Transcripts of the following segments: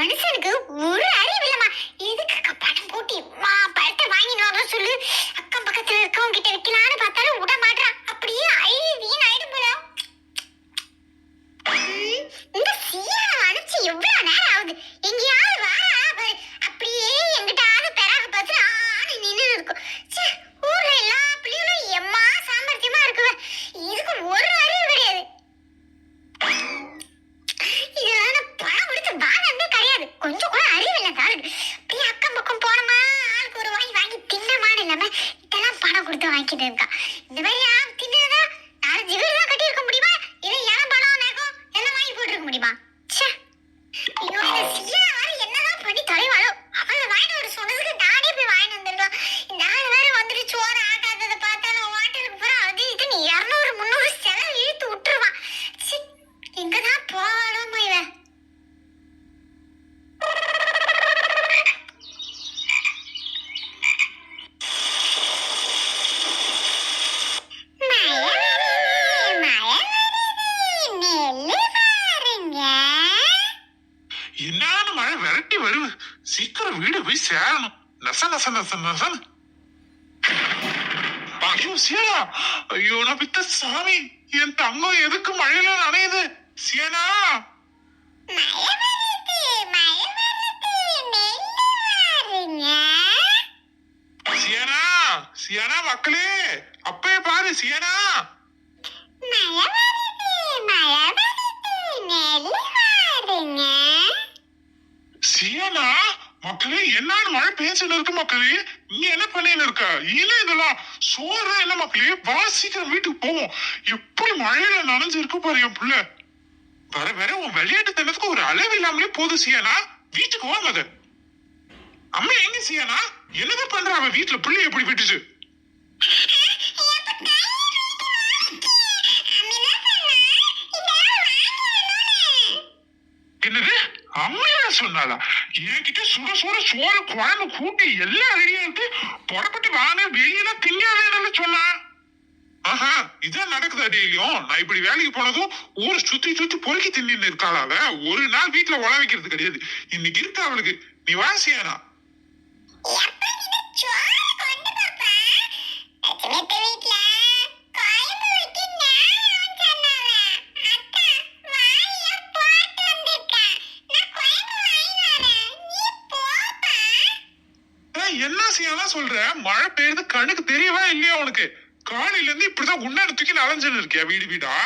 மனுஷனுக்கு ஒரு அறிவு இல்லம்மா. எதுக்கு பணம் போட்டு பழத்தை வாங்கிட்டு வர சொல்லு. அக்கம் பக்கத்துல இருக்கவங்க கிட்ட வைக்கலான்னு பார்த்தாலும் விட மாட்டான். அப்படியே வீண் ஆயிடும் போல. இந்த சீரை அனுப்பிச்சு எவ்வளவு நேரம் ஆகுது? எங்கேயாவது வாரா பாரு. அப்படியே எங்கிட்டாவது பெறாக பார்த்து ஆன்னு நின்று இருக்கும். ஊர்ல எல்லா பிள்ளைகளும் எம்மா சாமர்த்தியமா இருக்குவ. இதுக்கு ஒரு அறிவு கிடையாது. இதெல்லாம் பணம் கொடுத்து வாங்கவே கிடையாது. கொஞ்சம் கூட அறிவு இல்லை தாளுக்கு. அப்படியே அக்கம் பக்கம் போனோமா ஆளுக்கு ஒரு வாங்கி தின்னமான்னு இல்லாம இதெல்லாம் பணம் கொடுத்து வாங்கிட்டு இருக்கா. இந்த மாதிரி தின்னதா 4 வீடு தான் கட்டி இருக்க முடியுமா? இல்லை இடம் பணம் நகம் எல்லாம் வாங்கி போட்டு இருக்க முடியுமா? ஐயோ, இந்த சீரா வேற என்னதான் பண்ணி தொலைவாளோ. அவளை வாங்கிட்டு வர சொன்னதுக்கு நானே போய் வாங்கிட்டு வந்துடுவோம். இந்த ஆள் வேற வந்துட்டு சோறு ஆட்டாததை பார்த்தாலும் ஹோட்டலுக்கு போற அது இதுன்னு 200 300 செலவு இழுத்து விட்டுருவான். எங்கதான் போவாளோமா இவன். என்னான்னு மழை விரட்டி வருது. சீக்கிரம் வீடு போய் சேரணும். நச நச நச நசன். ஐயோ சியனா, ஐயோ நான் பித்த சாமி, என் தங்கம் எதுக்கு மழையில நனையுது? சியனா சியனா சியனா மக்களே, அப்பே பாரு சியனா. சியனா மக்களே, என்னான்னு மழை பேச்சுன்னு இருக்கு மக்களே. நீ என்ன பண்ணின்னு இருக்க? இல்ல இதெல்லாம் சோறு என்ன மக்களே? வா சீக்கிரம் வீட்டுக்கு போவோம். எப்படி மழையில நனைஞ்சு இருக்கு பாரு என் புள்ள. வர வர உன் விளையாட்டு தனத்துக்கு ஒரு அளவு இல்லாமலே போதும் சியனா. வீட்டுக்கு வாங்க. அம்மா எங்க சியனா? என்னதான் பண்ற அவ வீட்டுல? புள்ளி எப்படி விட்டுச்சு? என்னது அம்மையா சொன்னாலா? என்கிட்ட சுட சுட சோறு குழம்பு கூட்டி எல்லாம் ரெடியா இருக்கு, புறப்பட்டு வாங்க வெளியெல்லாம் திங்காதேன்னு சொன்னா. ஆஹா, இதான் நடக்குதா டெய்லியும்? நான் இப்படி வேலைக்கு போனதும் ஊரை சுத்தி சுத்தி பொறுக்கி தின்னு இருக்காளாவ. ஒரு நாள் வீட்டுல உழ வைக்கிறது கிடையாது. இன்னைக்கு இருக்கு அவளுக்கு. நீ வாசியானா? என்ன செய்யலாம் சொல்ற? மழை பெய்யுது கண்ணுக்கு தெரியவா இல்லையா உனக்கு? காலையில இருந்து இப்படிதான் உன்னாடு தூக்கி அலைஞ்சுன்னு இருக்கியா வீடு வீடா?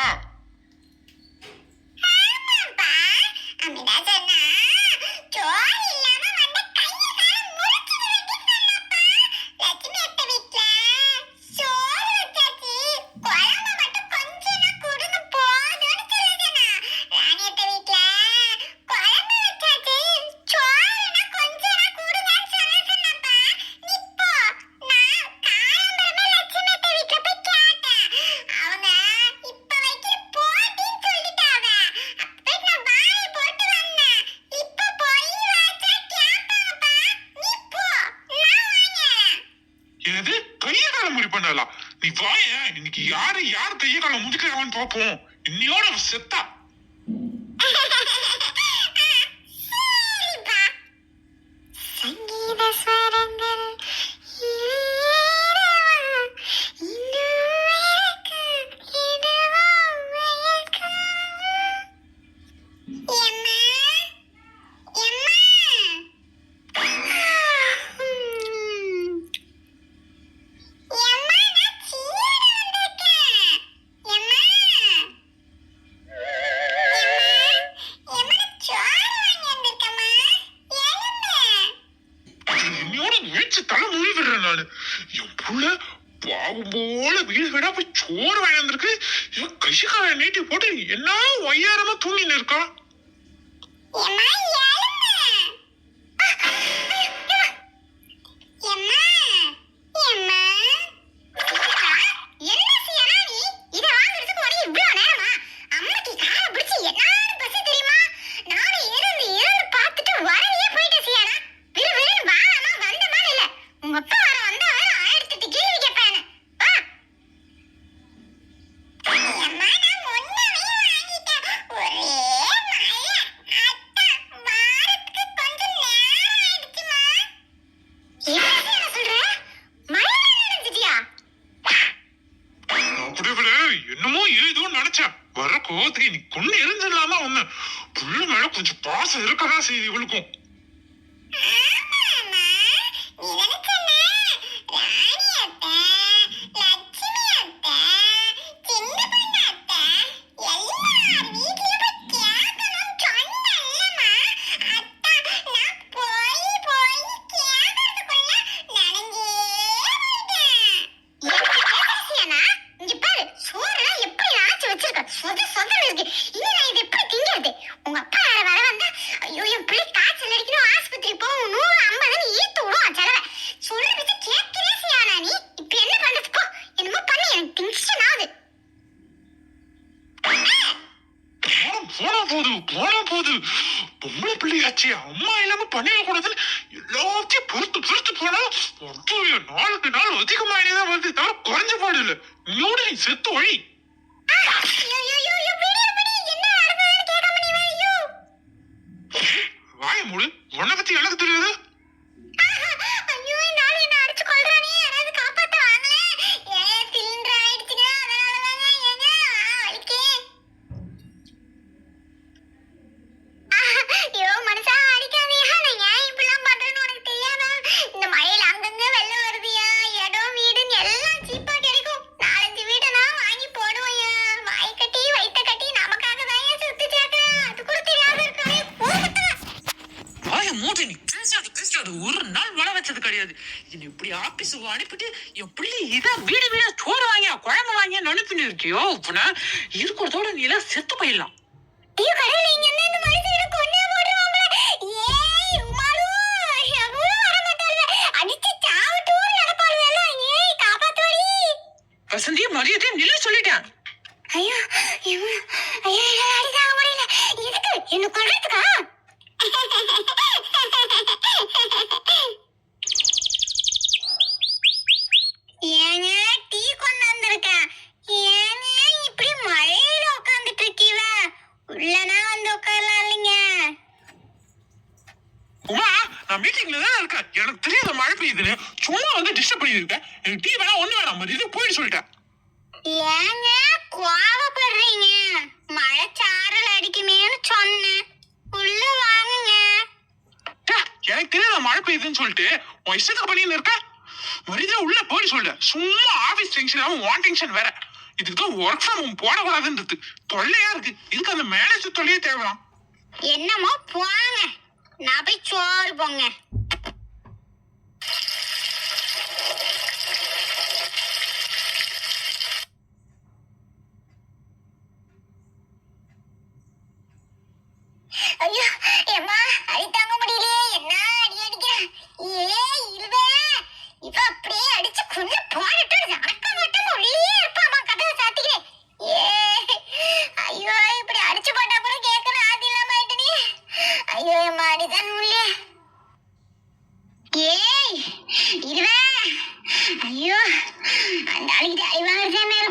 என்னது கைய காலம் முடி பண்ணலாம்? நீ வாய, இன்னைக்கு யாரு கைய காலம் முதிக்கிறான்னு பாப்போம். இன்னையோட செத்தா. தலை மூடி விடுறேன் நானு. என் புள்ள பாவம் போல வீடு வீடா போய் சோறு வாங்கி வந்திருக்கு. கையக்கார நீட்டி போட்டு என்ன ஒய்யாரமா தூங்கின்னு இருக்கா. என்னமோ ஏதோ நினைச்சேன். வர கோவத்துக்கு நீ கொண்டு எரிஞ்சிடலாமா ஒண்ணு. புள்ள மேல கொஞ்சம் பாசம் இருக்கதான் செய்யுது இவளுக்கும். போனா போது பொம்பளை பிள்ளையாச்சே, அம்மா இல்லாம பண்ணிடக்கூடாதுன்னு எல்லாத்தையும் பொறுத்து போனா நாளுக்கு நாள் அதிகமாயினேதான் வருது, தவிர குறைஞ்ச பாடு இல்ல. இன்னோட நீ செத்து வழி. வாய மூடு, உன்னை பத்தி எனக்கு தெரியாது. ஒரு நாள் வள வச்சது கிடையாது. இப்படி ஆபீஸ் அனுப்பிட்டு என் பிள்ளை இதான் வீடு வீடா சோறு வாங்கியா குழம்பு வாங்கியா அனுப்பின்னு இருக்கியோ, இருக்கிறதோட நீ எல்லாம் செத்து போயிடலாம். வசந்தி மரியாதை நில்ல சொல்லிட்டேன். ஐயோ முடியல, எதுக்கு என்ன கொள்றதுக்கா? ஏங்க டீ கொண்டு வந்திருக்கேன். ஏங்க இப்படி மழையில உட்காந்துட்டு இருக்கீவ? உள்ளனா வந்து உட்காரலாம் இல்லைங்க? உமா, நான் மீட்டிங்ல தான் இருக்கேன். எனக்கு தெரியாத மழை பெய்யுதுன்னு சும்மா வந்து டிஸ்டர்ப் பண்ணிருக்கேன். எனக்கு டீ வேணா ஒண்ணு வேணாம், மரியாதை போயிட்டு சொல்லிட்டேன். ஏங்க கோவப்படுறீங்க? மழை சாரல் அடிக்குமேன்னு சொன்னேன். உள்ள வாங்குங்க. எனக்கு தெரியாத மழை பெய்யுதுன்னு சொல்லிட்டு உன் இஷ்டத்துக்கு பண்ணின்னு இருக்க. மரியாதை உள்ள போய் சொல்ல. சும்மா ஆபீஸ் டென்ஷன் இல்லாம ஒன் டென்ஷன் வேற. இதுக்குதான் ஒர்க் ஃப்ரம் ஹோம் போடக்கூடாதுன்றது தொல்லையா இருக்கு. இதுக்கு அந்த மேனேஜர் தொல்லையே தேவைலாம். என்னமோ போங்க, நான் போய் சோறு போங்க. ஐயோ ஏமா, அடி தாங்க முடியலையே. என்ன அடி அடிக்கிறேன். இருவே இவ அப்படியே அடிச்சு கொண்டு போட்டுட்டு அடக்க மாட்டோம் உள்ளே இருப்பாமா. கதவை சாத்திக்கிறேன். ஐயோ இப்படி அடிச்சு போட்டா கூட கேட்கணும் ஆதி இல்லாம ஆயிட்டு நீ. ஐயோ ஏமா அடிதான் உள்ளே. இருவே ஐயோ அந்த ஆளுகிட்ட ஐவாங்க மேல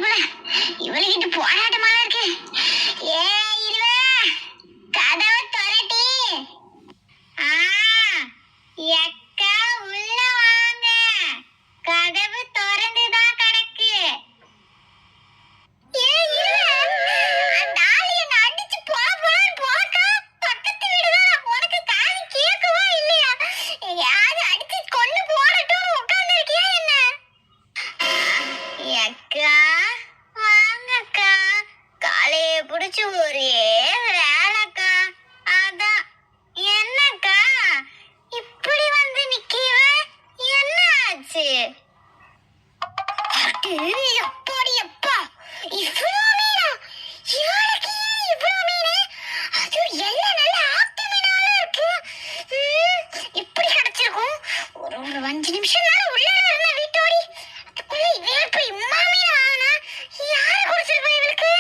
இவளுகிட்ட போராட்டமா இருக்கு. இருவே கதவை தொரட்டி. எக்கா உள்ள வாங்க, கதவு திறந்துதான் கிடக்கு. அந்த ஆளு என்ன அடிச்சு போக்கா. பக்கத்து வீடுதான், உனக்கு காது கேட்கவா இல்லையா? யாரு அடிச்சு கொண்டு போடட்டும் உட்கார்ந்து இருக்கியா என்ன? எக்கா வாங்கக்கா, காலைய புடிச்சு ஒரே வேலைக்கா. அதான் என்னக்கா இப்படி வந்து நிக்கிவ? என்ன ஆச்சு? எப்படி எப்பா இவ்வளோ மீனா? இவளுக்கு ஏன் இவ்வளோ மீனு? அது எல்லாம் நல்ல ஆத்து மீனால இருக்கு. இப்படி கிடைச்சிருக்கும். ஒரு 5 நிமிஷம் நேரம் உள்ள இருந்த வீட்டோடி அதுக்குள்ள இவளுக்கு இம்மா மீன் ஆனா யாரு குடிச்சிருப்பா இவளுக்கு?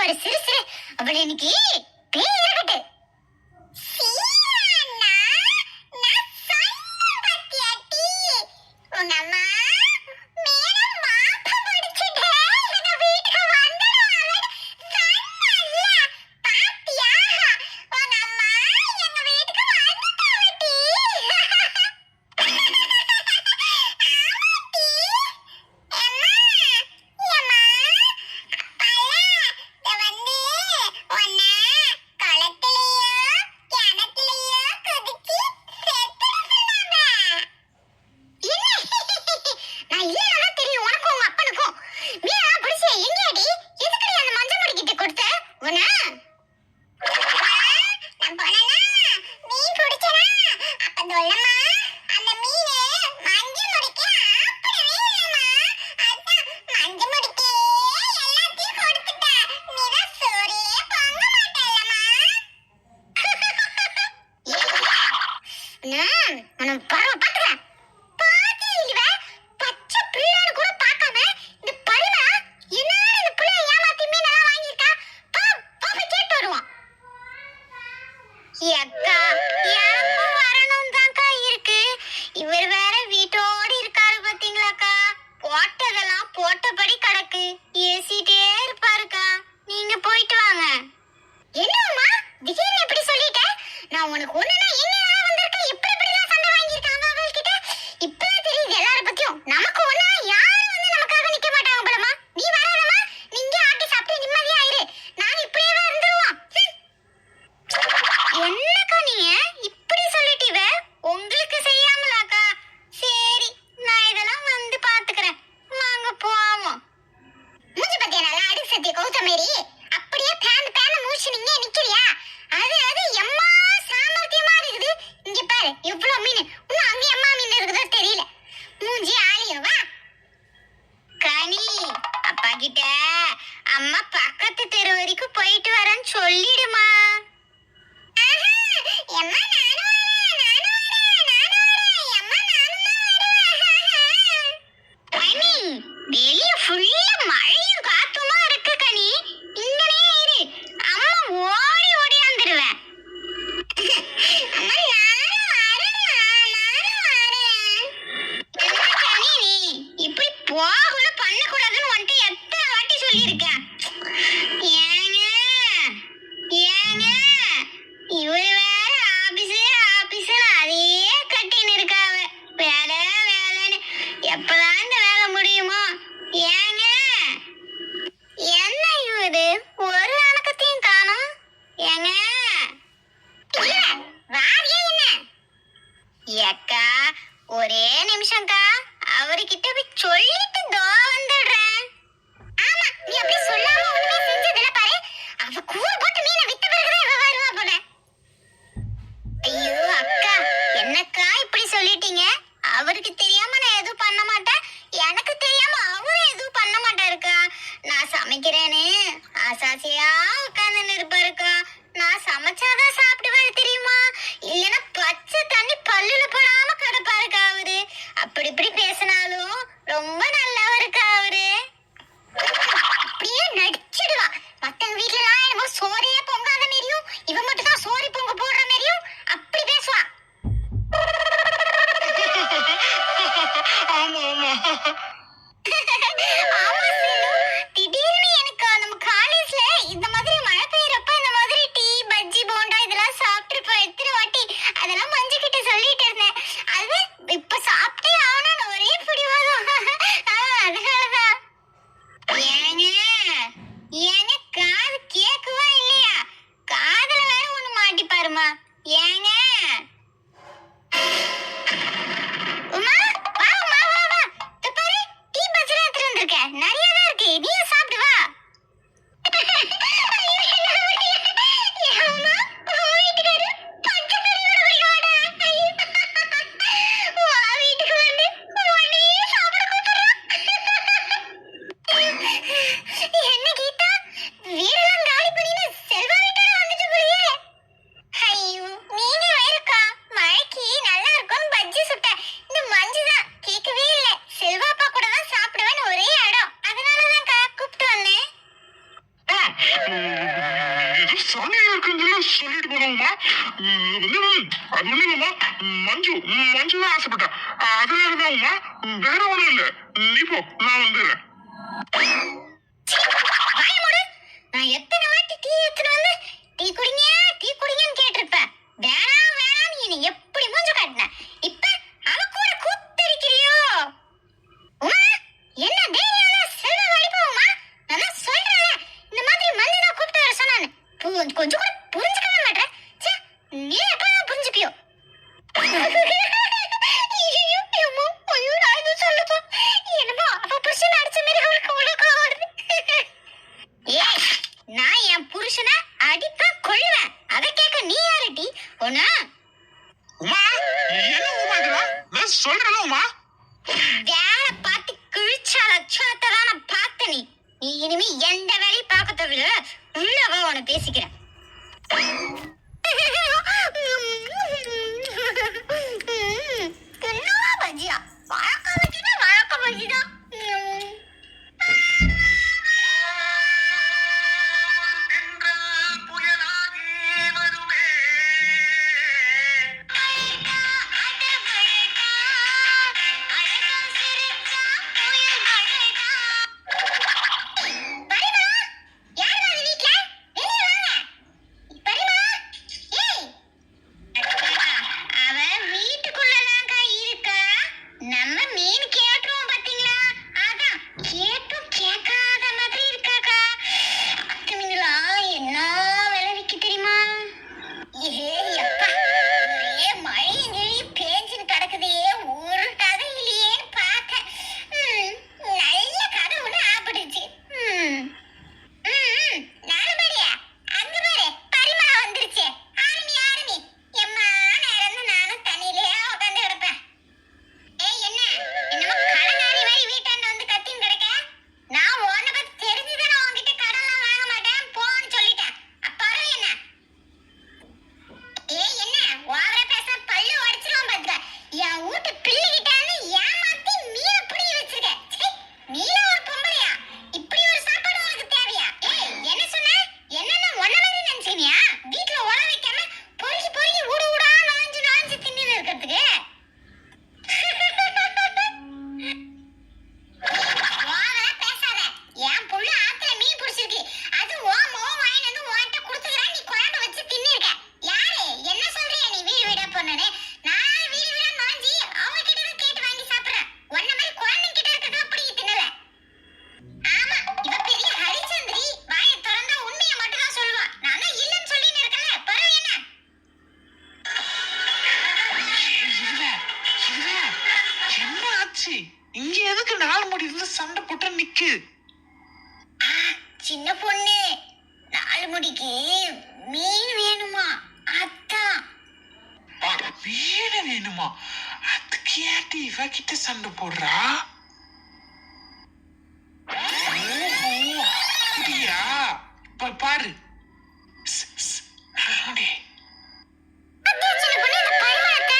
பாரு சிறு சிறு அவளை இன்னைக்கு பேய் இருக்கட்டு சீனா நான் சொன்ன பத்தியாட்டி உங்க அம்மா மேடம் மாப்ப முடிச்சிட்டு எங்க வீட்டுக்கு வந்துடுவாங்க சொன்னல்ல பாத்தியா உங்க அம்மா எங்க வீட்டுக்கு வந்துட்டாவட்டி போட்டபடி கிடக்கு ஏசிட்டே இருப்பாருக்கா நீங்க போயிட்டு வாங்க என்னம்மா திடீர்னு எப்படி சொல்லிட்ட நான் உனக்கு ஒண்ணுனா என்ன வந்திருக்க இப்படி இப்படிலாம் சண்டை வாங்கியிருக்காங்க அவள்கிட்ட இப்பதான் தெரியுது எல்லார பத்தியும் நமக்கு ஒண்ணா யாரும் வந்து நமக்காக நிக்க மாட்டாங்க போலமா நீ வராதமா நீங்க ஆட்டி சாப்பிட்டு நிம்மதியா இரு நான் இப்படியே இருந்துருவோம் என்னக்கா நீங்க இப்படி சொல்லிட்டீவ உங்களுக்கு செய்யாமலாக்கா சரி நான் இதெல்லாம் வந்து பாத்துக்கிறேன் வாங்க போவோம் மூஞ்சி பத்தியா நல்லா அடுக்கு சத்திய கௌதமேரி அப்படியே பேன் பேன் மூச்சு நீங்க நிக்கிறியா அது எம்மா சாமர்த்தியமா இருக்குது இங்க பாரு எவ்வளவு மீன் இன்னும் அங்க எம்மா மீன் இருக்குதோ தெரியல மூஞ்சி ஆலியும் வா கனி அப்பா கிட்ட அம்மா பக்கத்து தெரு வரைக்கும் போயிட்டு வரேன்னு சொல்லிடுமா வெளிய ஃபுல்லா மழையும் காத்துமா இருக்கு கனி இங்கனே இரு அம்மா ஓடி ஓடியாந்துருவேன் இப்படி போகல பண்ணக்கூடாதுன்னு வந்துட்டு எத்தனை வாட்டி சொல்லியிருக்கேன் ஏங்க இவரு வேற ஆபீஸ்னு அதையே கட்டின்னு இருக்காவ வேலைன்னு எப்பதான் இந்த வேலை முடியுமோ ஏங்க என்ன இவரு ஒரு அணக்கத்தையும் காணோம் ஏங்க ஏக்கா ஒரே நிமிஷம்க்கா அவர்கிட்ட போய் சொல்லிட்டு தோ வந்துடுறேன் ஆமா நீ அப்படி சொல்லாம ஒண்ணுமே செஞ்சதில்ல பாரு அவ கூறு போட்டு மீனை வித்த பிறகுதான் இவ வருவா போல ஐயோ அக்கா என்னக்கா இப்படி சொல்லிட்டீங்க அவருக்கு தெரியாம நான் எதுவும் பண்ண மாட்டேன் எனக்கு தெரியாம அவரும் எதுவும் பண்ண மாட்டாருக்கா நான் சமைக்கிறேன்னு ஆசாசியா உட்கார்ந்து இருப்பாருக்கா நான் சமைச்சாதான் சாப்பிடுவாரு தெரியுமா இல்லைன்னா பச்சை தண்ணி பல்லுல போடாம கிடப்பாருக்கா அவரு அப்படி இப்படி பேசினாலும் ரொம்ப நல்லவருக்கா அவரு அப்படியே நடிச்சிடுவா மத்தவங்க வீட்டுல எல்லாம் என்னமோ சோறே பொங்காத மாரியும் இவ மட்டும் தான் சோறு பொங்க போடுற மாரியும் அப்படி பேசுவா ஆமா ஆமா ஆமா செல்லு திடீர்னு எனக்கு நம்ம காலேஜ்ல இந்த மாதிரி மழை பெய்யறப்ப இந்த மாதிரி டீ பஜ்ஜி போண்டா ஏதோ சமையல் இருக்குன்னு சொல்லிட்டு போனோம்மா. அது ஒண்ணு இல்லம்மா, மஞ்சு மஞ்சு தான் ஆசைப்பட்டா, அதனாலதான் உமா, வேற ஒண்ணும் இல்ல. நீ போ, நான் வந்துடுறேன். வாய மூடு. நான் எத்தனை வாட்டி டீ எடுத்துட்டு வந்து டீ குடிங்கன்னு கேட்டிருப்பேன். வேணாம் வேணாம்னு என்னை எப்படி மூஞ்ச காட்டின. இப்ப அவ கூட கூத்தடிக்கிறியோ? உமா, என்ன தைரியம் செல்வ வழிபோமா? நான் தான் சொல்றேன்ல, இந்த மாதிரி மஞ்சள் தான் கூப்பிட்டு வர சொன்னான்னு. கொஞ்சம் கூட புரிஞ்சுக்கவே மாட்டேன். ச்சே, நீ எப்பதான் புரிஞ்சுப்பியோ? நான் என் புருஷனை அடிப்பேன் கொள்ளுவேன். அதை கேட்க நீ யாருடி? ஒண்ணு உமா, என்ன உமா இதெல்லாம்? நான் சொல்றேன் உமா. வேலை பார்த்து கிழிச்சா லட்சணத்தான் நான் பார்த்த. நீ இனிமே எந்த வேலையும் பார்க்க தவிர உள்ளவா உன பேசிக்கிறேன். என்னவா பஜ்ஜியா? வழக்க பஜ்ஜிதான். நம்ம மீன் கேட்டுருவோம் பாத்தீங்களா? அதான் கேட்டும் கேட்காத மாதிரி இருக்காக்கா. அத்தை மீன்களா என்ன விலை விக்கு தெரியுமா? ஏ அப்பா, ஒரே மழையும் கிழியும் பேஞ்சுன்னு கிடக்குதே, ஒரு கதை இல்லையேன்னு பார்த்தேன். நல்ல கதை ஒண்ணு ஆப்பிடுச்சு. நானும் பாரியா, அங்க பாரு பரிமளா வந்துருச்சு. ஆரம்பி எம்மா நேரம் நானும் தண்ணியிலே உட்காந்து கிடப்பேன். என்னமோ கடனாரி மாதிரி வீட்டாண்ட வந்து கத்தின்னு கிடக்க. நான் உன்னை பத்தி தெரிஞ்சுதானே உன்கிட்ட கடன்லாம் வாங்க மாட்டேன் போன்னு சொல்லிட்டேன். அப்புறம் என்ன? என்ன ஓவரா பேச பல்லு உடைச்சிருவோம் பாத்துக்க. என் வீட்டு பிள்ளைகிட்டான்னு ஏமாத்தி மீனை பிடிங்கி வச்சிருக்க. நீல ஒரு பொம்பளையா? இப்படி ஒரு சாப்பாடு உனக்கு தேவையா? என்ன சொன்ன? என்னன்னா உன்ன மாதிரி நினைச்சினியா? வீட்டுல உழ வைக்காம பொறுக்கி ஊடா நுழைஞ்சு தின்னு இருக்கிறதுக்கு. என் புள்ள ஆத்துல மீன் பிடிச்சிருக்கு. அது உன் மகன் வாங்கிட்டு வந்து உன்கிட்ட கொடுத்துக்கிறேன். நீ குழம்பு வச்சு தின்னிருக்க. யாரு என்ன சொல்றியா நீ வீடு வீடா போனேன்னு? நான் வீடு வீடா நுழைஞ்சி அவங்க கிட்ட இருந்து கேட்டு வாங்கி சாப்பிடுறேன். உன்ன மாதிரி குழந்தைங்க கிட்ட இருக்கிறது பிடிக்கி தின்னல. ஆமா, இவ பெரிய ஹரிச்சந்திரி. வாயை திறந்தா உண்மையை மட்டும் தான் சொல்லுவா. நான் தான் இல்லைன்னு சொல்லின்னு இருக்கல. பரவ என்ன? என்ன ஆச்சு? இங்க எதுக்கு நாலு முடி இருந்து சண்டை போட்டு நிக்கு? சின்ன பொண்ணு, 4 முடிக்கு மீன் வேணுமா? அதான். மீன் வேணுமா? அதுக்கு ஏன்டி இவ கிட்ட சண்டை போடுறா? அப்படியா? பாரு நாலுமுடி. அதான் சின்ன பொண்ணு, இந்த பரிமளத்தை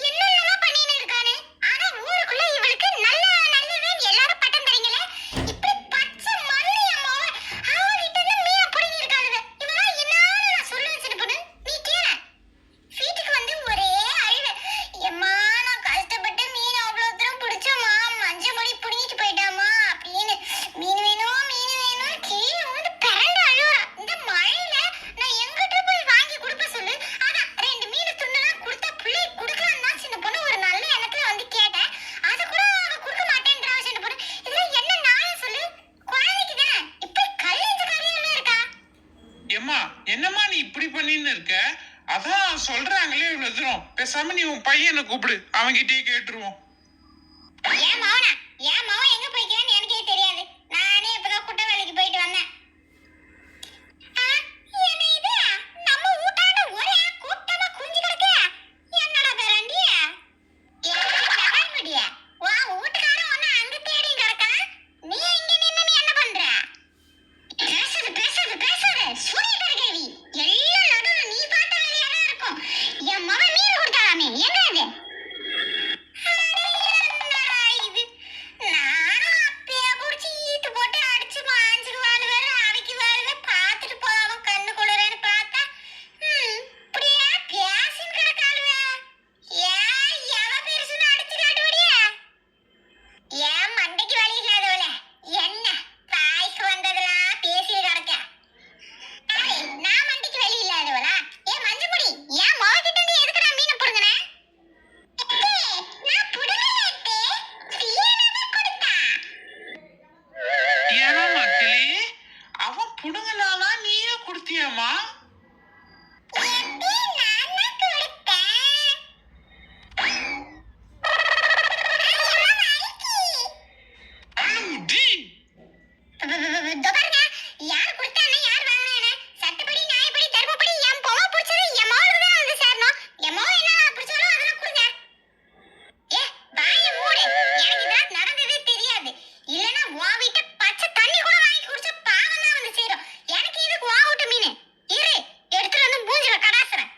என்னென்னலாம் பண்ணின்னு இருக்கானே. ஆனா ஊருக்குள்ள இவளுக்கு நல்லவேன்னு எல்லாரும் பட்டம் தரீங்களே. இப்படி பச்சை மண்ணு அம்மாவ அவகிட்ட இருந்து மீனை பிடிங்கி இருக்காளுங்க. இவெல்லாம் என்னன்னு நான் சொல்லுவேன் சின்ன பொண்ணு. நீ கேள. வீட்டுக்கு வந்து ஒரே அழுவ. எம்மா, நான் கஷ்டப்பட்டு மீன் அவ்வளோ தூரம் பிடிச்சோமா, மஞ்சள் மொழி பிடிங்கிட்டு போயிட்டாமா அப்படின்னு மீன் வேணும் கீழே வந்து பிறண்டு அழுவுறா. இந்த மழையில நான் எங்கிட்ட போய் வாங்கி கொடுப்ப சொல்லு. அதான் 2 மீன் துண்டுலாம் கொடுத்தா பிள்ளை கொடுக்கலாம் தான் சின்ன பொண்ணு ஒரு நல்ல எண்ணத்துல வந்து கேட்டேன். அது கூட அவ கொடுக்க மாட்டேன்றா சின்ன பொண்ணு. இதுல என்ன நியாயம் சொல்லு? குழந்தைக்கு தானே இப்ப கல்யாண காரியம்லாம் இருக்கா? ஏம்மா, என்னம்மா நீ இப்படி பண்ணின்னு இருக்க? அதான் சொல்றாங்களே இவ்வளவு தூரம். பேசாம நீ உன் பையனை கூப்பிடு, அவன்கிட்டயே கேட்டுருவோம். என் மகன் எங்க போய்க்கிறான்னு எனக்கே தெரியாது. நானே இப்பதான் குட்டை வேலைக்கு போயிட்டு வந்தேன். என்ன இது? நம்ம வீட்டாண்ட ஒரே கூட்டமா குஞ்சு கிடக்கு. என்னடா பேராண்டி? நகர்முடிய உன் வீட்டுக்காரன் ஒன்னு அங்க தேடி கிடக்கான். நீ இங்க நின்னு என்ன பண்ற? பேசாத சூரிய கருகேவி. எல்லாம் நடுவுல நீ பார்த்த வேலையா தான் இருக்கும். என் மகன் மீன் கொடுத்தாலாமே, எங்க அது? இது நானும் அப்பயே புடிச்சு ஈத்து போட்டு அடிச்சு மாஞ்சுக்கு வாழ்வேன், அவைக்கு வாழ்வேன். கொடுங்கனாலா நீயே கொடுத்தியாமா? எப்படி நான் தான் கொடுத்தேன். அழுமுடி. இதோ பாருங்க, யார் கொடுத்தானே யார் வாங்கினானே சட்டப்படி நியாயப்படி தர்மப்படி என் பொம்மை பிடிச்சது என் மோளுக்கு தான் வந்து சேரணும். என் மோ என்ன பிடிச்சாலும் அதெல்லாம் கொடுங்க. ஏ வாய மூடு, எனக்கு இதெல்லாம் நடந்ததே தெரியாது. இல்லைன்னா உன் வீட்டை பச்சை தண்ணி கூட வாங்கி குடிச்ச பாவம் தான் வந்து சேரும். எனக்கு இதுக்கு வா விட்டு மீன் இரு எடுத்துட்டு வந்து மூஞ்சில கடாசுறேன்.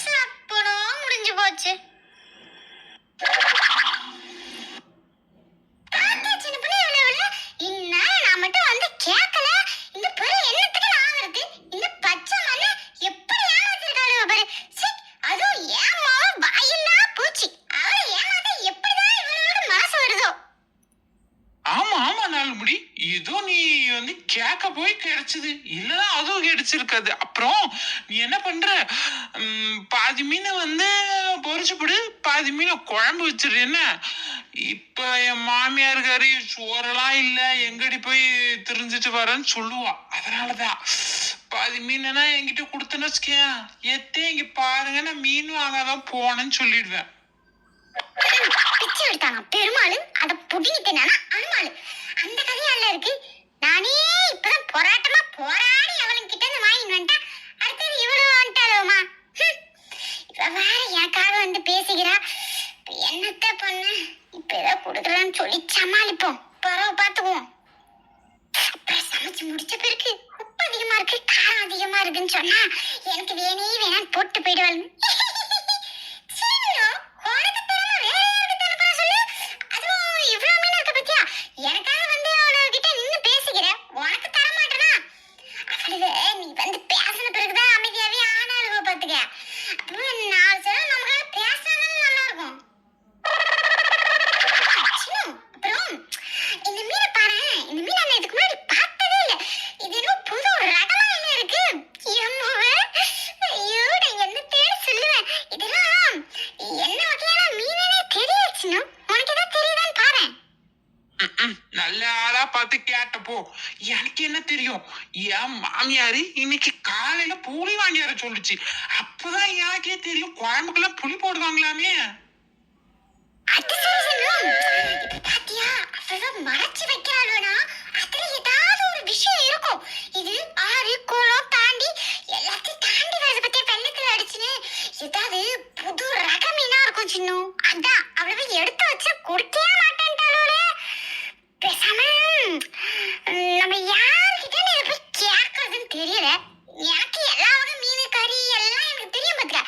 சப்பனம் முடிஞ்சு போச்சு. ஆமா ஆமா நாலுமுடி, ஏதோ நீ வந்து கேட்க போய் கிடைச்சது, இல்லன்னா அதுவும் கிடைச்சிருக்காது. அப்புறம் நீ என்ன பண்ற, பாதி மீனை வந்து பொரிச்சு போடு, பாதி மீனை குழம்பு வச்சிரு. என்ன இப்ப என் மாமியார் கறி சோறெல்லாம் இல்ல, எங்கடி போய் தெரிஞ்சிட்டு வரேன்னு சொல்லுவா. அதனாலதான் பாதி மீனா என்கிட்ட கொடுத்தேன்னு வச்சுக்கேன், எத்தே இங்க பாருங்க நான் மீன் வாங்காதான் போனேன்னு சொல்லிடுவேன். பிச்சை எடுத்தாங்க பெருமாளு, அத புடிங்கி தின்னானா அனுமாளு. அந்த கதையால இருக்கு. நானே இப்பதான் போராட்டமா போராடி அவளுங்க கிட்ட இருந்து வாங்கிட்டு வந்துட்டேன். அடுத்தது இவளும் வந்துட்டாளுமா. இப்ப வேற எனக்காக வந்து பேசுகிறா. என்னத்த பண்ண, இப்ப ஏதோ கொடுக்கலான்னு சொல்லி சமாளிப்போம். பரவ பாத்துக்குவோம். அப்புறம் சமைச்சு முடிச்ச பிறகு உப்பு அதிகமா இருக்கு காரம் அதிகமா இருக்குன்னு சொன்னா எனக்கு வேணே வேணான்னு போட்டு போயிடுவாள். எனக்காக வந்து அவகிட்ட நின்னு பேசிக்கிறேன், உனக்கு தர மாட்டேனா? அவளுக்கு நீ வந்து பேசின பிறகுதான் அமைதியாவே ஆனாளுக பாத்துக்க. அப்புறம் 4 செலவு நமக்காக பேசினாலும் நல்லா இருக்கும். அப்புறம் இந்த மீனை பாரு, இந்த மீனை நான் இதுக்கு முன்னாடி பார்த்ததே இல்லை. இது என்ன புது ரகமா என்ன இருக்கு? ஐயோ நான் என்ன பேர் சொல்லுவேன். இதெல்லாம் என்ன வகையான மீனே தெரியாச்சுன்னா உனக்கு ஏதாவது தெரியுதான்னு பாரு. நல்ல ஆளா பார்த்து கேட்டப்போ எனக்கு என்ன தெரியும், என் மாமியாரு இன்னைக்கு காலையில புளி வாங்கியார சொல்லுச்சு. அப்பதான் எனக்கே தெரியும் குழம்புக்கெல்லாம் புளி போடுவாங்களாமே. அது சரி செல்வம். இப்ப பாத்தியா அவ மறைச்சு வைக்கிறாளுனா அதுல ஏதாவது ஒரு விஷயம் இருக்கும். இது ஆறு குளம் தாண்டி எல்லாத்தையும் தாண்டி வரத பத்தி வெள்ளத்துல அடிச்சுன்னு ஏதாவது புது ரக மீனா இருக்கும் சின்னும். அதான் அவ்வளவு எடுத்து வச்சு கொடுத்தே மாட்டேன்ட்டாளோலே. பேசாம நம்ம யார்கிட்ட இதை போய் கேட்கறதுன்னு தெரியல. எனக்கு எல்லா வகை மீன் கறி எல்லாம் எனக்கு தெரியும் பாத்துக்க.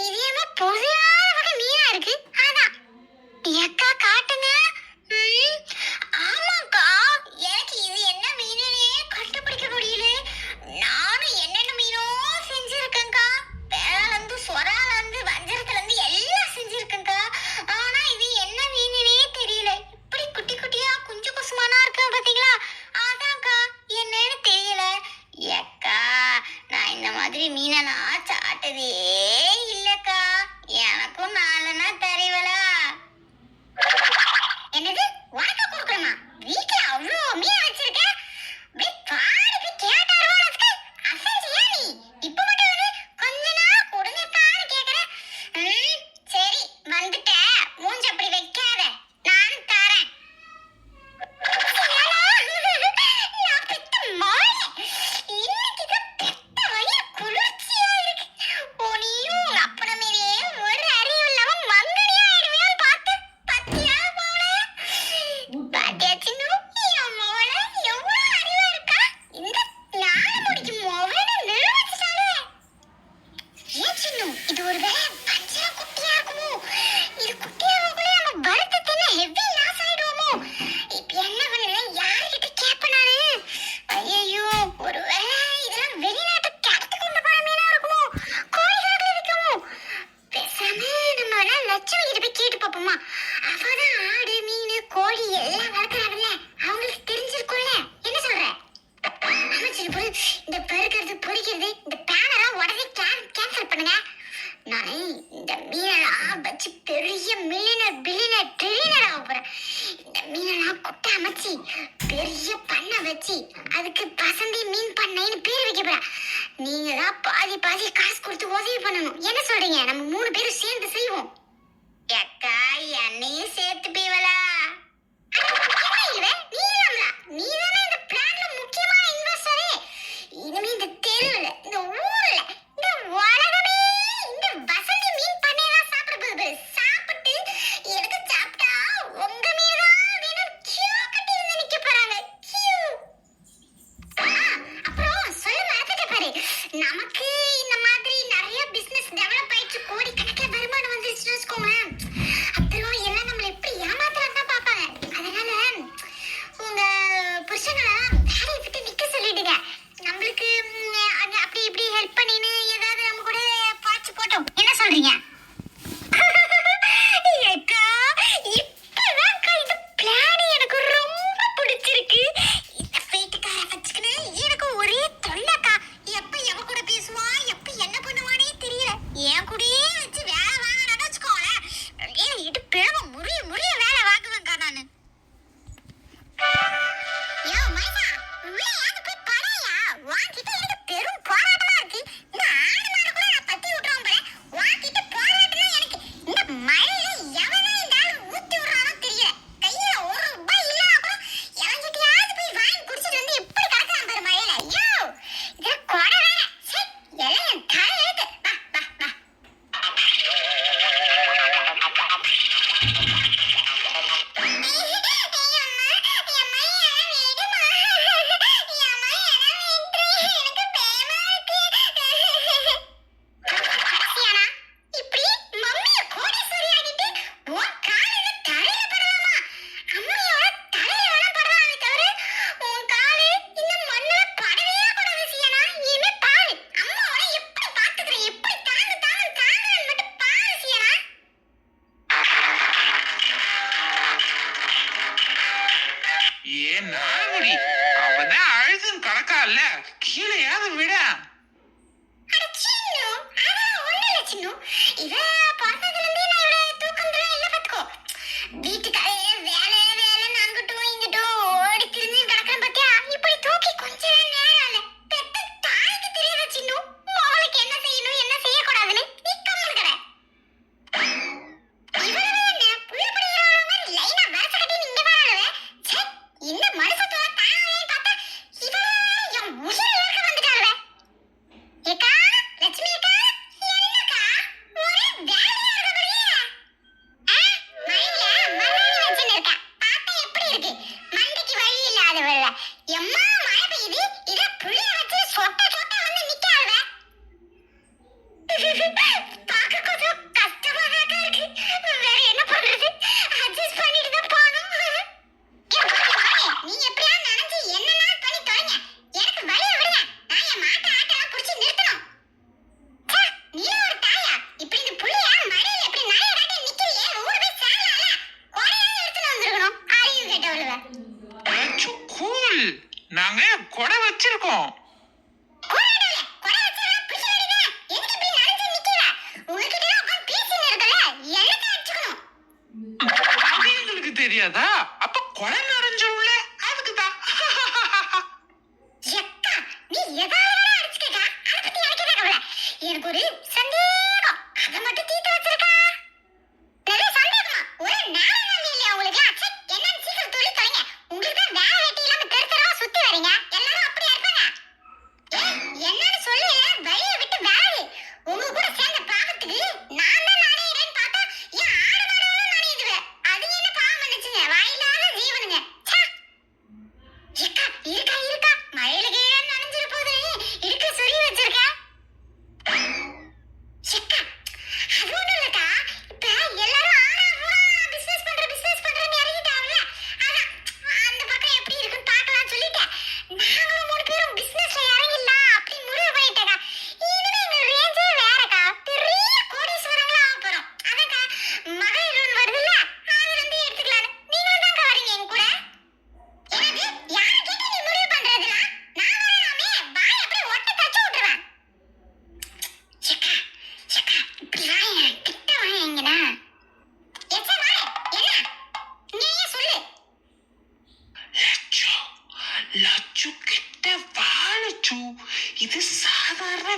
இதேமா புதியான வகை மீனா இருக்கு. அதான் ஏக்கா காட்டுங்க. ஆமாக்கா, எனக்கு இது என்ன மீனே கண்டுபிடிக்க முடியல. நானும் என்னென்ன மீனோ செஞ்சிருக்கேன்க்கா. வேளால இருந்து சொரால இருந்து வஞ்சரத்துல இருந்து எல்லாம் செஞ்சிருக்கேன்க்கா. ஆனா இது என்ன மீனே தெரியல. இப்படி குட்டி குட்டியா குஞ்சு குசுமானா இருக்கு பாத்தீங்களா? அதான்க்கா. அதுக்கு வசந்தி மீன் பண்ணைன்னு பேர் வைக்க போறா. நீங்க தான் பாதி பாதி காசு கொடுத்து உதவி பண்ணணும். என்ன சொல்றீங்க? நம்ம 3 பேரும் சேர்ந்து செய்வோம். அக்கா என்னையும் சேர்த்து பீவலா. நீ தானே இந்த பிளான்ல முக்கியமான இன்வெஸ்டரே. இனிமே இந்த தெருவுல, இந்த ஊர்ல, இந்த உலகமே இந்த வசந்தி மீன் பண்ணையா சாப்பிட போகுது. சாப்பிட்டு எனக்கு சாப்பிட்டா உங்க மீதான் வேணும் கியூ கட்டி வந்து நிக்க போறாங்க. கியூ. அப்புறம் சொல்ல மறந்துட்ட பாரு. நமக்கு இந்த மாதிரி நிறைய பிசினஸ் டெவலப் ஆயிடுச்சு, கோடி கணக்கில் வருமானம் வந்துருச்சுன்னு வச்சுக்கோங்களேன். அப்புறம் எல்லாம் நம்மளை எப்படி ஏமாத்துறாங்க தான் பார்ப்பாங்க. அதனால உங்க புருஷங்களெல்லாம் வேலையை விட்டு நிக்க சொல்லிடுங்க. நம்மளுக்கு அப்படி இப்படி ஹெல்ப் பண்ணின்னு ஏதாவது நம்ம கூட பாய்ச்சி போட்டோம். என்ன சொல்றீங்க? அக்கா இப்பதான்க்கா இந்த பிளான் எனக்கு ரொம்ப பிடிச்சிருக்கு. இந்த வீட்டுக்கார வச்சுக்கின்னு எனக்கு ஒரே தொல்லைக்கா. எப்ப எவ கூட பேசுவான், எப்ப என்ன பண்ணுவானே தெரியல. என் கூடயே வச்சு வேலை வாங்கினான்னு வச்சுக்கோங்களேன், இட்டு பிழவ முறிய முறிய வேலை வாங்குவேன்க்கா நானு. யோ மைனா, உள்ள ஏன் போய் பழையா? வாங்கிட்டு எனக்கு பெரும் போராட்டமா இருக்கு. இந்த ஆடு மாடு கூட நான் தட்டி விட்டுறோம் போல. வாங்கிட்டு போராட்டம்னா எனக்கு இந்த மழையில எவனா இந்த ஆள் ஊத்தி விடுறானோ தெரியல. கையில ₹1 இல்லைனா கூட எவன்கிட்டயாவது போய் வாங்கி குடிச்சிட்டு வந்து எப்படி கிடக்குறான் பாரு மழையில. யோ இது கொடை வேற. சே, எல்லாம் என் தலையெழுத்து. வா வா வா. ஏன் நாகுடி அவதான் அழுதுன்னு கிடக்கால, கீழேயாவது விட. இந்த மனுஷத்தோட தானே பார்த்தா இவ என் உயிரை இழக்க வந்துட்டாளே. ஏக்கா, லட்சுமி அக்கா, என்னக்கா ஒரே வேலையா இருக்கபடியே? மழையில மண்ணாணி வச்சுன்னு இருக்கா. பார்த்தா எப்படி இருக்கு? மண்டைக்கு வழி இல்லாதவள்ல. எம்மா மழை பெய்யுது, இத புளிய வச்சு சொட்ட சொட்ட வந்து நிக்காளுவ. பார்க்க கொஞ்சம் கஷ்டமாதாக்கா இருக்கு. வேற என்ன பண்றது? அட்ஜஸ்ட் பண்ணிட்டு தான் போகணும். நீங்க எப்படியா நினைச்சு என்னன்னா பண்ணி தொலைங்க. எனக்கு வழிய விடுங்க. நான் என் மாட்டை ஆட்டெல்லாம் புடிச்சு நிறுத்தணும். நீ ஒரு தாயா? இப்படி இந்த புள்ளையா மழையில எப்படி நாயை காட்டி நிக்கிறியே? ஊரு போய் சேரலாம்ல. கொடையாவது எடுத்துட்டு வந்திருக்கணும். அறிவு கேட்டவளுவ. கூல், நாங்க கொடை வச்சிருக்கோம். கொடை வச்சிருந்தா பிடிச்சு விடுங்க. எதுக்கு இப்படி நனைஞ்சு நிக்கிற? உங்ககிட்ட உட்காந்து பேசின்னு இருக்கல, எனக்கு அடிச்சுக்கணும். அது எங்களுக்கு தெரியாதா? அப்ப கொடை நிறைஞ்சிரும்ல, அதுக்குதான். எக்கா, நீ எதாவது அடிச்சுக்கா. அதை பத்தி எனக்கு என்ன கவலை? எனக்கு ஒரு சந்தேகம், அதை மட்டும் தீர்த்து வச்சிருக்கா. நிறைய சந்தேகமா? ஒரு நாடகம் இல்லையா உங்களுக்கு? அச்சே, என்னன்னு சீக்கிரம் சொல்லி தொலைங்க. உங்களுக்கு தான் வேலை வெட்டி இல்லாம தெரு தெருவா சுத்தி வரீங்க. எல்லாரும் அப்படியா இருப்பாங்க? என்னன்னு சொல்லு, வழியை விட்டு வேலை. உங்க கூட சேர்ந்த பாவத்துக்கு நான் தான் நாணயிறேன்னு பார்த்தா என் ஆடு மாடுகளும் நாணயுதுவே. அது என்ன பாவம் பண்ணுச்சுங்க? வாயில்லாத ஜீவனுங்க. ச்சே.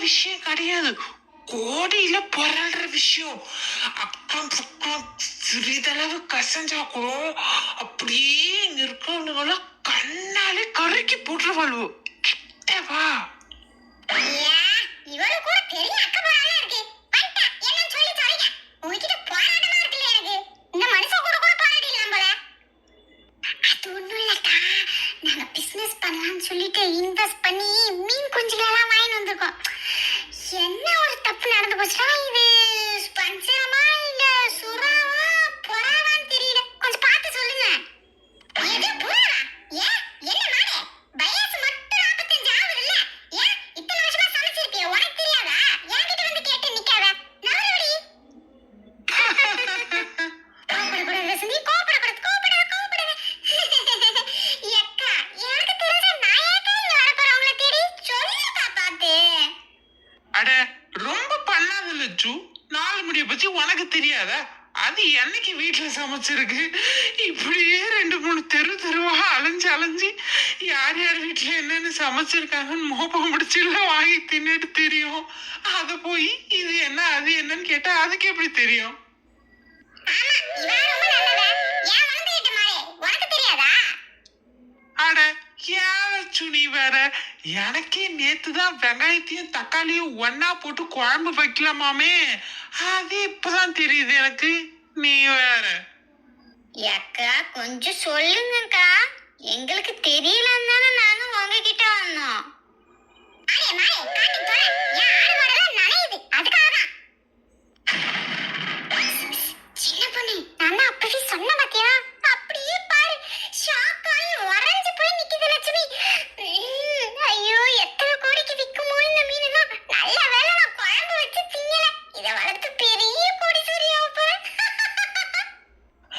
விஷயம் கிடையாது, கோடியில புரள்ற விஷயம். அக்கம் பக்கம் சிறிதளவு கசஞ்சா கூட அப்படியே இங்க இருக்கவனுங்கள கண்ணாலே கருக்கி போட்டுருவாளு. கிட்டவா ஏன், இவளுக்கு கூட பெரிய அக்கபாடமா இருக்கு. வந்துட்டா, என்னன்னு சொல்லி தொலைங்க. உங்ககிட்ட போராட்டமா இருக்குல்ல எனக்கு. இந்த மனுஷன் கூட கூட போராடிடலாம் போல. அது ஒண்ணும் இல்லக்கா, நாங்க பிசினஸ் பண்ணலாம்னு சொல்லிட்டு இன்வெஸ்ட் பண்ணி மீன் குஞ்சுகளெல்லாம் வாங்கிட்டு வந்திருக்கோம். என்ன ஒரு தப்பு நடந்து போச்சுன்னா, இது பஞ்சமா இல்ல சுறாவா புறாவான்னு தெரியல. கொஞ்சம் பார்த்து சொல்லுங்க. எது புறாவா? ஏன், என்ன மாடு? வயசு மட்டும் 45 ஆகுதுல்ல? ஏன் இத்தனை வருஷமா சமைச்சிருக்கியே, உனக்கு தெரியாதா? என்கிட்ட வந்து கேட்டு நிக்காத. நவரவடி. கோபப்படக்கூடாது வசந்தி, கோபப்படக்கூடாது, கோபப்படாத. எக்கா, எனக்கு தெரிஞ்ச நான் ஏக்கா இங்க வரப்போறவங்கள தேடி சொல்லுக்கா பார்த்து. அட ரொம்ப பண்ணாத லட்சு, 4 முடிய பத்தி உனக்கு தெரியாதா? அது என்னைக்கு வீட்டுல சமைச்சிருக்கு. இப்படியே 2-3 தெருவா அலைஞ்சு அலைஞ்சு யார் யார் வீட்டுல என்னன்னு சமைச்சிருக்காங்கன்னு மோப்பம் முடிச்சுல வாங்கி தின்னுட்டு தெரியும். அத போய் இது என்ன அது என்னன்னு கேட்டா அதுக்கு எப்படி தெரியும்? ஆமா, இவன் ரொம்ப நல்லவ. ஏன் வளர்ந்துகிட்ட மாறே, உனக்கு தெரியாதா? அட லட்சு நீ வேற, எனக்கே நேத்துதான் வெங்காயத்தையும் தக்காளியும் ஒன்னா போட்டு குழம்பு வைக்கலாமாமே, அது இப்பதான் தெரியுது எனக்கு. நீ வேற அக்கா கொஞ்சம் சொல்லுங்கக்கா, எங்களுக்கு தெரியலன்னு தானே நாங்க உங்ககிட்ட வந்தோம். மாறே மாறே, காட்டி தொலை. என் ஆடு மாடெல்லாம் நனையுது, அதுக்காக தான். சின்ன பொண்ணு, நான் தான் அப்பவே சொன்ன பாத்தியா? அப்படியே பாரு, ஷாக் ஆகி உறைஞ்சு போய் நிக்குது லட்சுமி. ஐயோ, எத்தனை கோடிக்கு விக்குமோ இந்த மீனெல்லாம். நல்ல வேளை நான் குழம்பு வச்சு திங்கல. இதை வளர்த்து பெரிய கோடீஸ்வரியாவ போறேன்.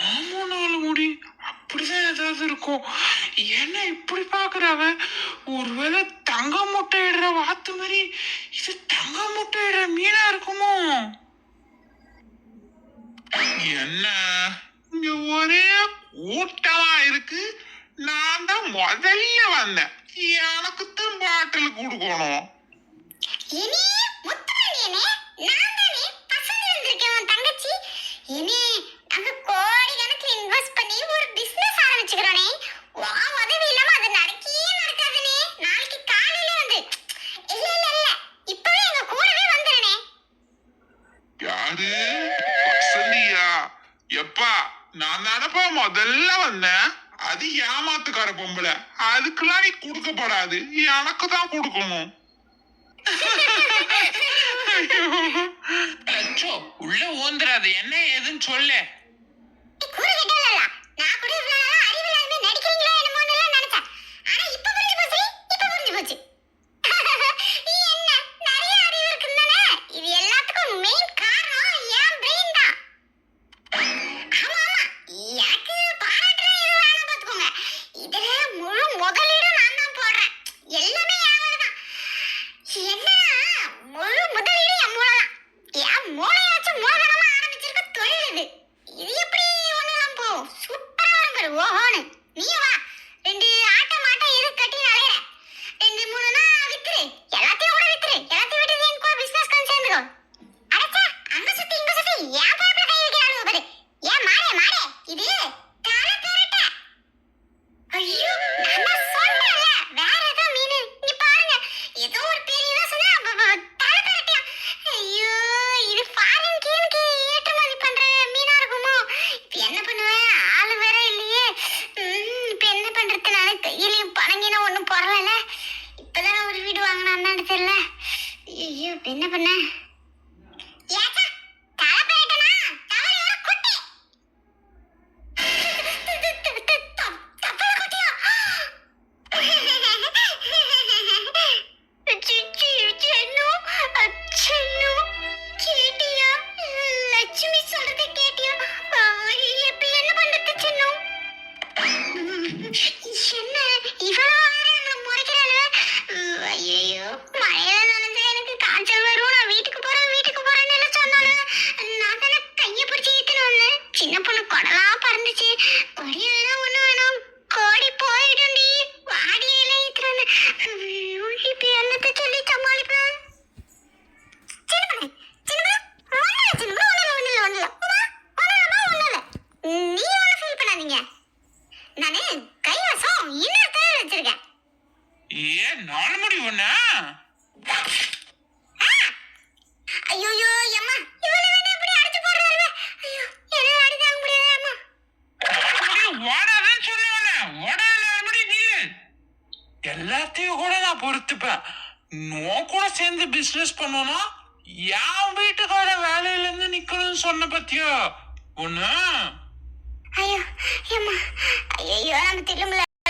ஆமா 4 முடி அப்படிதான் ஏதாவது இருக்கும். என்ன இப்படி பாக்குறவ? ஒருவேளை தங்க முட்டை இடுற வாத்து மாதிரி இது தங்க முட்டை இடுற மீனா இருக்குமோ? என்ன இங்க ஒரே கூட்டமா இருக்கு. நான் தான் முதல்ல வந்தேன், எனக்கு தான் பாட்டில் கொடுக்கணும். இனி முத்துராணியனே, நான் தானே பசங்க வந்திருக்கேன் உன் தங்கச்சி. இனி நாங்க கோடிக்கணக்கில் இன்வெஸ்ட் பண்ணி ஒரு பிசினஸ் ஆரம்பிச்சுக்கிறோனே. வா உதவி இல்லாம அது நடக்கவே நடக்காதுனே. நாளைக்கு காலையில வந்து இல்ல இப்பவே எங்க கூடவே வந்துடுனே. யாரு? வசந்தியா? எப்பா, நான் தானப்பா முதல்ல வந்தேன். அது ஏமாத்துக்கார பொம்பளை, அதுக்கெல்லாம் நீ கொடுக்கப்படாது, எனக்கு தான் கொடுக்கணும். லட்சோ உள்ள ஊந்துறாது, என்ன ஏதுன்னு சொல்லு. கூற கேட்டல, நான் கூட இவ்வளவு நாளா அறிவில்லாம நடிக்கிறீங்களோ என்னமோன்னு எல்லாம் நினைச்சேன். ஆனா இப்ப புரிஞ்சு போச்சு, இப்ப புரிஞ்சு போச்சு. என்ன நிறைய அறிவு இருக்குதானே? இது எல்லாத்துக்கும் மெயின் காரணம் என் பிரெயின் தான். ஆமா ஆமா, எனக்கு பாராட்டுற இது வேணாம் பாத்துக்கோங்க. இதுல முழு முதலீடு நான் தான் போடுறேன். எல்லாமே என் தான். என்ன முழு முதலீடு என் மூளை தான். என் மூளையாச்சும் மூலதனமா ஆரம்பிச்சிருக்க தொழில் இது. இது எப்படி ஒண்ணெல்லாம் போகும்? சூப்பரா வரும் பாரு, ஓஹோன்னு. நீ வா, 2 ஆட்ட மாட்ட எது கட்டி அலையிற. 2-3 வித்துரு, எல்லாத்தையும் கூட வித்துரு. எல்லாத்தையும் விட்டு என் கூட பிசினஸ் கொஞ்சம் சேர்ந்துக்கோ. அடச்சா, அங்க சுத்தி இங்க சுத்தி என் பாப்புல கை வைக்கிறானுங்க பாரு. ஏன் மாறே மாறே, இது தலை பெரட்டை. ஐயோ, நான் தான் சொன்னேன்ல, வேற ஏதோ மீன். இங்க பாருங்க, ஏதோ ஒரு பெரிய யோசனை தலை பெரட்டியா. ஐயோ, இது ஃபாரின் கீனுக்கு ஏற்றுமதி பண்ற மீனா இருக்குமோ? இப்ப என்ன பண்ணுவேன்? ஆளு வேற இல்லையே. இப்ப என்ன பண்றது? நானே கையிலையும் பணங்கினா ஒண்ணும் பொறல. இப்பதானே ஒரு வீடு வாங்கினான்னு தெரியல. ஐயோ, இப்ப என்ன பண்ண? ஏச்சா, தலை பெரட்டனா? தவளையோட குட்டி. தப்பல குட்டியா? சென்னு கேட்டியா? லட்சுமி சொல்றதை கேட்டியா? இப்ப என்ன பண்றது சென்னு? என்ன இவ்வளவு வேற நம்மள முறைக்கிறாளு? ஐயோ, மழையில நனைஞ்சா எனக்கு காய்ச்சல் வரும். நான் வீட்டுக்கு போறேன்னு எல்லாம் சொன்னாலு. நான் தானே கையை பிடிச்சி ஈத்துன்னு வந்தேன். சின்ன பொண்ணு கொடலாம் பறந்துச்சு. கொடி வேணாம், ஒண்ணு வேணாம், கோடி போயிடும்டி. வாடியில ஈத்துறேன்னு. ஐயோ, இப்ப என்னத்த சொல்லி சமாளிப்பேன்? நான் முடிவுண்ண ஐயோ அம்மா இவனை வேணா இப்படி அடிச்சு போடுறாரு. ஐயோ என்ன அடி தாங்க முடியாது அம்மா. ஓடாதான் சொல்லுவேண்ண, ஓடாத எப்படி நீல எல்லாத்தையும் கூட நான் பொறுத்துப்பேன். நான் கூட சேர்ந்து பிசினஸ் பண்ணோம்னா என் வீட்டுக்கார வேலையில இருந்து நிக்கணும்னு சொன்ன பத்தியா ஒண்ணு